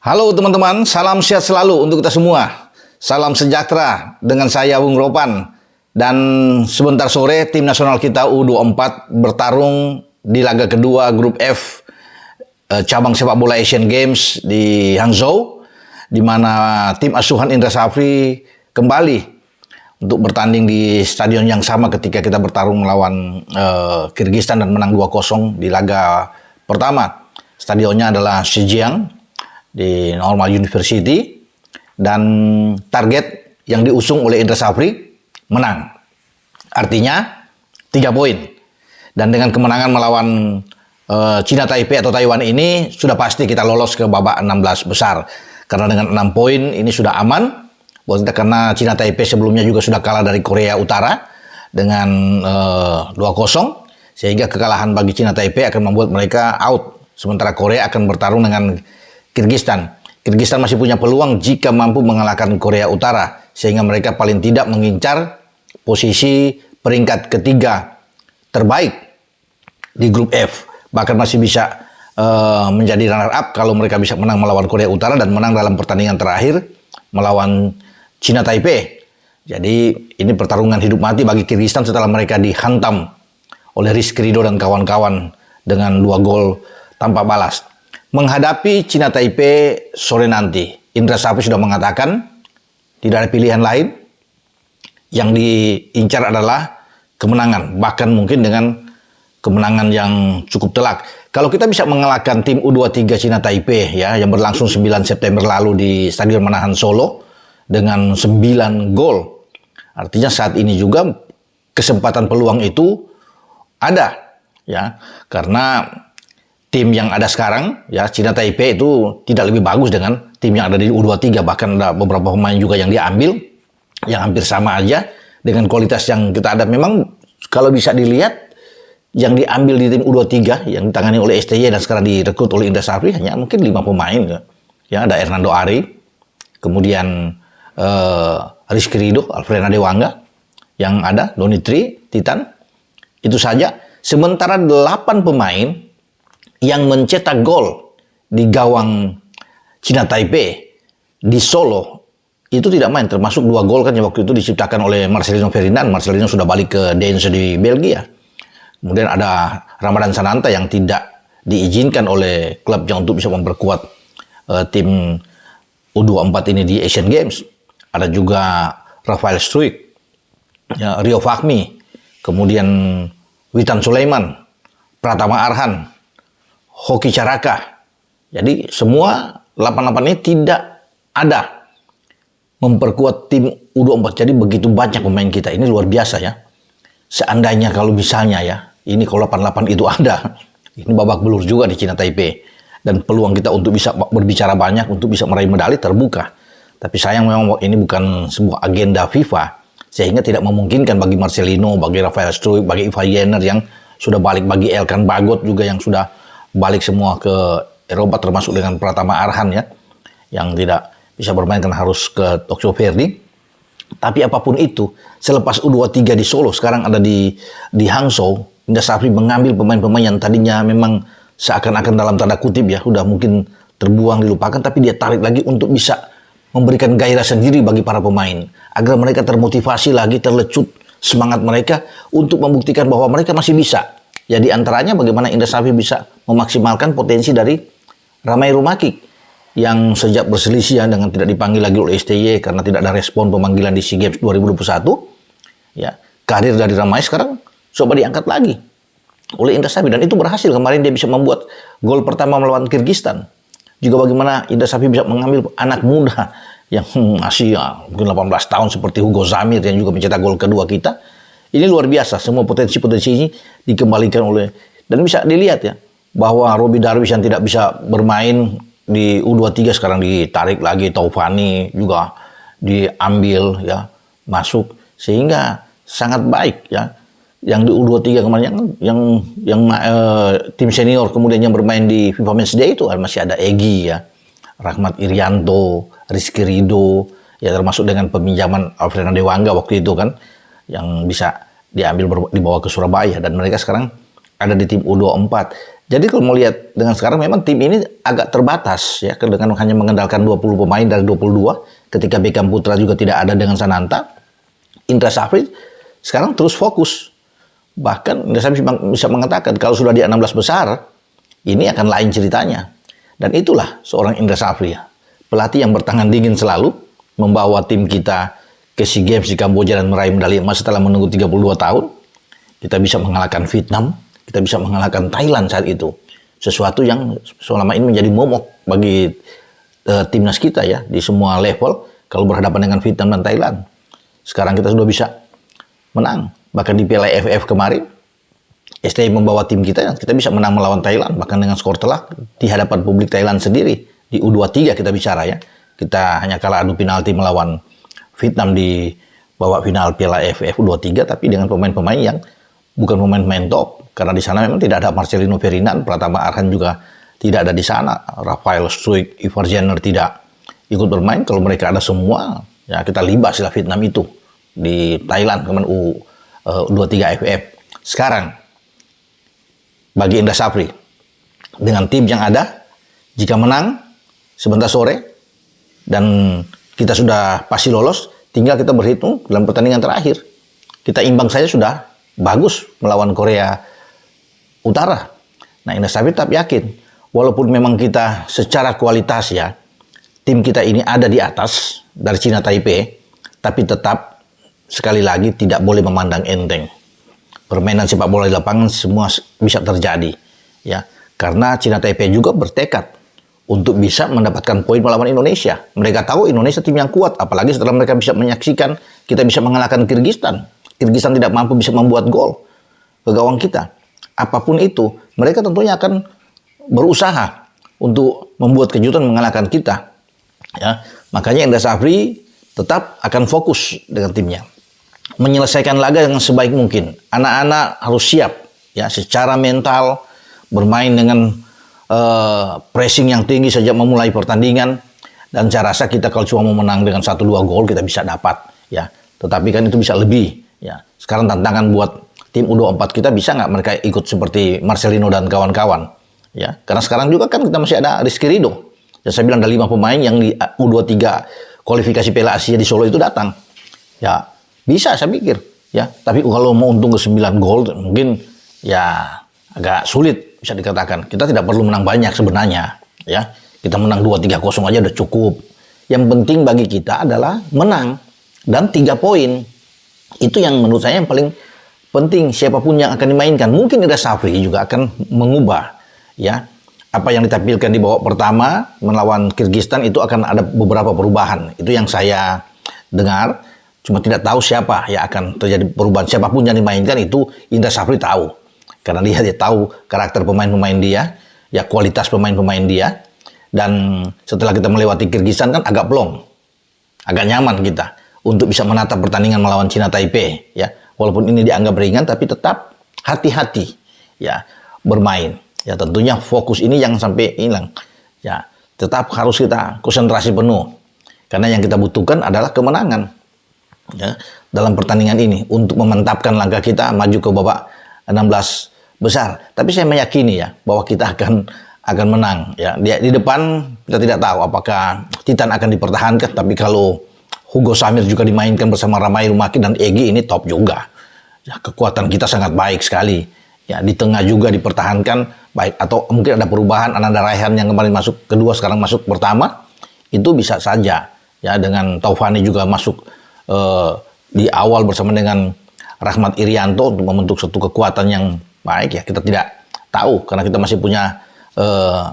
Halo teman-teman, salam sehat selalu untuk kita semua. Salam sejahtera dengan saya Bung Ropan. Dan sebentar sore tim nasional kita U24 bertarung di laga kedua grup F cabang sepak bola Asian Games di Hangzhou, di mana tim asuhan Indra Safri kembali untuk bertanding di stadion yang sama ketika kita bertarung melawan Kirgistan dan menang 2-0 di laga pertama. Stadionnya adalah Zhejiang di Normal University, dan target yang diusung oleh Indra Safri menang. Artinya 3 poin. Dan dengan kemenangan melawan China Taipei atau Taiwan ini sudah pasti kita lolos ke babak 16 besar. Karena dengan 6 poin ini sudah aman buat kita, karena China Taipei sebelumnya juga sudah kalah dari Korea Utara dengan 2-0, sehingga kekalahan bagi China Taipei akan membuat mereka out. Sementara Korea akan bertarung dengan Kirgistan. Kirgistan masih punya peluang jika mampu mengalahkan Korea Utara, sehingga mereka paling tidak mengincar posisi peringkat ketiga terbaik di grup F. Bahkan masih bisa menjadi runner up kalau mereka bisa menang melawan Korea Utara dan menang dalam pertandingan terakhir melawan China Taipei. Jadi ini pertarungan hidup mati bagi Kirgistan setelah mereka dihantam oleh Rizky Ridho dan kawan-kawan dengan 2 gol tanpa balas. Menghadapi China Taipei sore nanti, Indra Safri sudah mengatakan tidak ada pilihan lain. Yang diincar adalah kemenangan, bahkan mungkin dengan kemenangan yang cukup telak. Kalau kita bisa mengalahkan tim U23 China Taipei ya, yang berlangsung 9 September lalu di Stadion Manahan Solo dengan 9 gol. Artinya saat ini juga kesempatan peluang itu ada ya, karena tim yang ada sekarang, ya China Taipei itu tidak lebih bagus dengan tim yang ada di U23. Bahkan ada beberapa pemain juga yang diambil, yang hampir sama aja dengan kualitas yang kita ada. Memang kalau bisa dilihat, yang diambil di tim U23, yang ditangani oleh STY dan sekarang direkrut oleh Indra Safri, hanya mungkin 5 pemain. Ya, ada Hernando Ari, kemudian Rizky Ridho, Alfrena Dewanga, yang ada Donitri, Titan, itu saja. Sementara 8 pemain yang mencetak gol di gawang China Taipei di Solo itu tidak main, termasuk 2 gol kan yang waktu itu diciptakan oleh Marcelino Ferdinand. Marcelino sudah balik ke Deense di Belgia. Kemudian ada Ramadan Sananta yang tidak diizinkan oleh klubnya untuk bisa memperkuat tim U24 ini di Asian Games. Ada juga Rafael Struik, ya, Rio Fahmi, kemudian Witan Sulaiman, Pratama Arhan, Hoki Caraka. Jadi semua 88 ini tidak ada memperkuat tim U24. Jadi begitu banyak pemain kita. Ini luar biasa ya. Seandainya kalau misalnya ya, ini kalau 88 itu ada, ini babak belur juga di China Taipei. Dan peluang kita untuk bisa berbicara banyak, untuk bisa meraih medali terbuka. Tapi sayang memang ini bukan sebuah agenda FIFA, sehingga tidak memungkinkan bagi Marcelino, bagi Rafael Struik, bagi Iva Jenner yang sudah balik, bagi Elkan Bagot juga yang sudah balik semua ke Eropa, termasuk dengan Pratama Arhan ya, yang tidak bisa bermain karena harus ke Tokyo Verde. Tapi apapun itu, selepas U23 di Solo, sekarang ada di Hangzhou, Indra Safri mengambil pemain-pemain yang tadinya memang seakan-akan dalam tanda kutip ya, udah mungkin terbuang, dilupakan, tapi dia tarik lagi untuk bisa memberikan gairah sendiri bagi para pemain, agar mereka termotivasi lagi, terlecut semangat mereka untuk membuktikan bahwa mereka masih bisa. Ya, di antaranya bagaimana Indra Safri bisa memaksimalkan potensi dari Ramai Rumakik yang sejak berselisih dengan tidak dipanggil lagi oleh STY karena tidak ada respon pemanggilan di SEA Games 2021. Ya, karir dari Ramai sekarang coba diangkat lagi oleh Indra Safri, dan itu berhasil. Kemarin dia bisa membuat gol pertama melawan Kirgistan. Juga bagaimana Indra Safri bisa mengambil anak muda yang masih mungkin 18 tahun seperti Hugo Zamir yang juga mencetak gol kedua kita. Ini luar biasa, semua potensi-potensi ini dikembalikan oleh, dan bisa dilihat ya, bahwa Robi Darwish yang tidak bisa bermain di U23 sekarang ditarik lagi, Taufani juga diambil ya, masuk, sehingga sangat baik ya. Yang di U23 kemarin yang tim senior kemudian yang bermain di FIFA Match Day itu masih ada Egy ya, Rahmat Irianto, Rizky Ridho ya, termasuk dengan peminjaman Alfrena Dewanga waktu itu kan, yang bisa diambil dibawa ke Surabaya, dan mereka sekarang ada di tim U24. Jadi kalau mau lihat dengan sekarang memang tim ini agak terbatas ya dengan hanya mengandalkan 20 pemain dari 22 ketika Beckham Putra juga tidak ada dengan Sananta. Indra Safri sekarang terus fokus. Bahkan Indra Safri bisa mengatakan kalau sudah di 16 besar ini akan lain ceritanya. Dan itulah seorang Indra Safri ya. Pelatih yang bertangan dingin selalu membawa tim kita ke SEA Games di Kamboja dan meraih medali emas setelah menunggu 32 tahun. Kita bisa mengalahkan Vietnam, kita bisa mengalahkan Thailand saat itu. Sesuatu yang selama ini menjadi momok bagi timnas kita ya di semua level kalau berhadapan dengan Vietnam dan Thailand. Sekarang kita sudah bisa menang. Bahkan di Piala AFF kemarin, STI membawa tim kita bisa menang melawan Thailand bahkan dengan skor telak di hadapan publik Thailand sendiri. Di U23 kita bicara ya. Kita hanya kalah adu penalti melawan Vietnam di babak final Piala AFF U23 tapi dengan pemain-pemain yang bukan pemain-pemain top. Karena di sana memang tidak ada Marcelino Ferdinand, Pratama Arhan juga tidak ada di sana. Rafael Struijk, Ivar Jenner tidak ikut bermain. Kalau mereka ada semua, ya kita libas lah Vietnam itu di Thailand kemarin U23 AFF. Sekarang bagi Indra Safri dengan tim yang ada, jika menang sebentar sore dan kita sudah pasti lolos, tinggal kita berhitung dalam pertandingan terakhir. Kita imbang saja sudah bagus melawan Korea Utara. Nah, Indra Safri tetap yakin, walaupun memang kita secara kualitas ya, tim kita ini ada di atas dari Cina Taipei, tapi tetap sekali lagi tidak boleh memandang enteng. Permainan sepak bola di lapangan semua bisa terjadi, ya, karena Cina Taipei juga bertekad untuk bisa mendapatkan poin melawan Indonesia. Mereka tahu Indonesia tim yang kuat, apalagi setelah mereka bisa menyaksikan kita bisa mengalahkan Kirgistan. Kirgistan tidak mampu bisa membuat gol ke gawang kita. Apapun itu, mereka tentunya akan berusaha untuk membuat kejutan mengalahkan kita. Ya, makanya Indra Safri tetap akan fokus dengan timnya, menyelesaikan laga dengan sebaik mungkin. Anak-anak harus siap, ya, secara mental bermain dengan pressing yang tinggi sejak memulai pertandingan. Dan saya rasa kita kalau cuma mau menang dengan 1-2 gol kita bisa dapat, ya. Tetapi kan itu bisa lebih, ya. Sekarang tantangan buat tim U24 kita bisa nggak mereka ikut seperti Marcelino dan kawan-kawan, ya. Karena sekarang juga kan kita masih ada Rizky Ridho. Ya, saya bilang ada 5 pemain yang di U23 kualifikasi Piala Asia di Solo itu datang. Ya, bisa saya pikir, ya. Tapi kalau mau untung ke 9 gol mungkin ya agak sulit bisa dikatakan. Kita tidak perlu menang banyak sebenarnya, ya. Kita menang 2-3-0 aja udah cukup. Yang penting bagi kita adalah menang dan 3 poin. Itu yang menurut saya yang paling penting, siapapun yang akan dimainkan. Mungkin Indra Safri juga akan mengubah, ya. Apa yang ditampilkan di babak pertama melawan Kirgistan itu akan ada beberapa perubahan. Itu yang saya dengar. Cuma tidak tahu siapa yang akan terjadi perubahan. Siapapun yang dimainkan itu Indra Safri tahu. Karena dia tahu karakter pemain-pemain dia, ya kualitas pemain-pemain dia. Dan setelah kita melewati Kirgistan kan agak plong. Agak nyaman kita untuk bisa menatap pertandingan melawan Cina Taipei, ya. Walaupun ini dianggap ringan tapi tetap hati-hati, ya, bermain. Ya tentunya fokus ini jangan sampai hilang. Ya, tetap harus kita konsentrasi penuh. Karena yang kita butuhkan adalah kemenangan, ya, dalam pertandingan ini untuk memantapkan langkah kita maju ke babak 16 besar. Tapi saya meyakini ya bahwa kita akan menang, ya. Di depan kita tidak tahu apakah Titan akan dipertahankan, tapi kalau Hugo Samir juga dimainkan bersama Ramai Rumaki dan Egy ini top juga. Ya, kekuatan kita sangat baik sekali. Ya, di tengah juga dipertahankan baik, atau mungkin ada perubahan Ananda Raihan yang kemarin masuk kedua sekarang masuk pertama, itu bisa saja, ya, dengan Taufani juga masuk di awal bersama dengan Rahmat Irianto untuk membentuk satu kekuatan yang baik, ya. Kita tidak tahu karena kita masih punya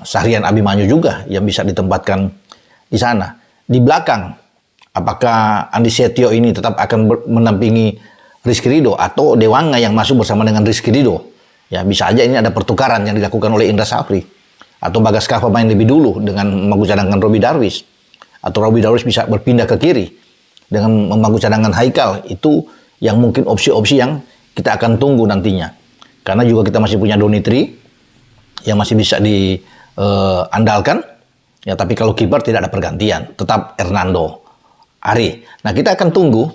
Sahrian Abimanyu juga yang bisa ditempatkan di sana. Di belakang, apakah Andi Setio ini tetap akan menampingi Rizky Ridho atau Dewanga yang masuk bersama dengan Rizky Ridho? Ya, bisa aja ini ada pertukaran yang dilakukan oleh Indra Safri. Atau Bagas Kava main lebih dulu dengan memangku cadangan Robi Darwis. Atau Robi Darwis bisa berpindah ke kiri dengan memangku cadangan Haikal. Itu yang mungkin opsi-opsi yang kita akan tunggu nantinya. Karena juga kita masih punya Donitri yang masih bisa diandalkan. Ya, tapi kalau kiper tidak ada pergantian. Tetap Hernando Ari. Nah, kita akan tunggu,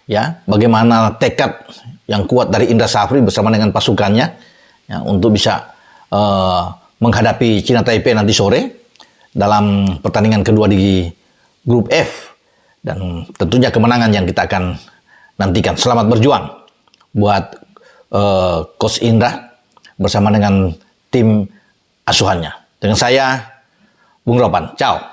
ya, bagaimana tekad yang kuat dari Indra Safri bersama dengan pasukannya, ya, untuk bisa menghadapi China Taipei nanti sore dalam pertandingan kedua di grup F, dan tentunya kemenangan yang kita akan nantikan. Selamat berjuang buat Coach Indra bersama dengan tim asuhannya. Dengan saya, Bung Ropan. Ciao.